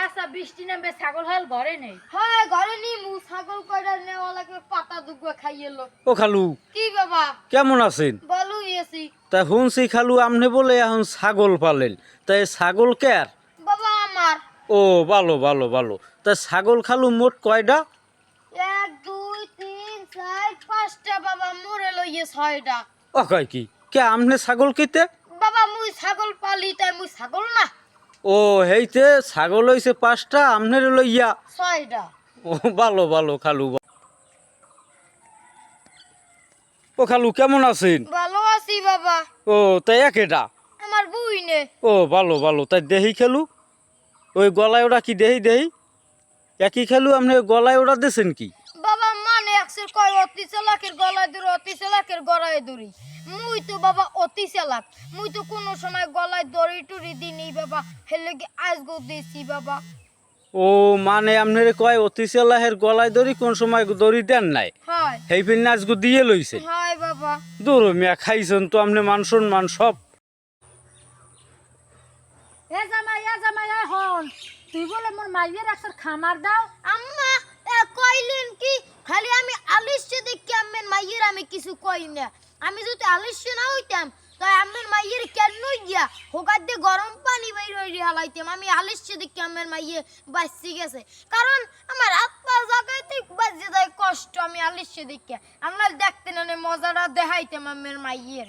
এসা বৃষ্টি নামবে ছাগল হাল ঘরে নেই। হ্যাঁ ঘরে নি মু ছাগল কয়টা নেওয়া লাগে পাতা দুগো খাইয়েলো। ও খালু কি বাবা কেমন আছেন? বলু ইয়েছি তা শুনছি খালু আমনে বলে এখন ছাগল পালেন, তাই ছাগল কার? বাবা আমার। ও ভালো ভালো ভালো। তা ছাগল খালু মোট কয়টা? 1 2 3 4 5টা বাবা মোরে লইয়ে 6টা। ও কয় কি কে আমনে ছাগল কিতে? বাবা মুই ছাগল পালি তাই মুই ছাগল না। ও হেইতে ছাগল হইছে 5টা আমনের লইয়া। 6টা। ও ভালো ভালো খালু। ও খালু কেমন আছেন? ভালো আছি বাবা। ও তাই একেটা? আমার বউই নে। ও ভালো ভালো। তাই দেহি খেলু ওই গলায় ওটা কি দেহি দেহি একই খেলু আপনি গলায় ওটা দিয়েছেন কি? বাবা মানে একসের কয় অতি চালাকের গলায় ধরে অতি চালাকের গলায় ধরি। মুই তো বাবা অতি চালাক। মুই তো কোনো সময় গলায় দড়ি টুরি দিই বাবা। হেলে কি আজগো দিছি বাবা। ও মানে আপনার কয় অতিশালাহের গলায় দড়ি কোন সময় দড়ি দেন নাই, হয় সেই ফির নাচগু দিয়ে লইছে। হয় বাবা। দূর মিয়া খাইছেন তো আপনি মান সম্মান সব। এ জামাই হন তুই বলে মোর মাইয়ের একসার খামার দাও। আম্মা কইলেন কি খালি আমি আলিশে দেখি আম্মের মাইয়ের আমি কিছু কই না। আমি যদি আলিশে না হইতাম তাই আম্মের মাইয়ের কেন গিয়া হোকার দিয়ে গরম পানি বাইর হইরে হালাইতাম। আমি আলিশে দেখি আম্মের মাইয়ে বাঁচি গেছে কারণ আমার হাত পা জাগাইতে বাজে যায় কষ্ট। আমি আলিশে দেখি আমরা দেখতে না মজাটা দেখাইতাম আম্মের মাইয়ের।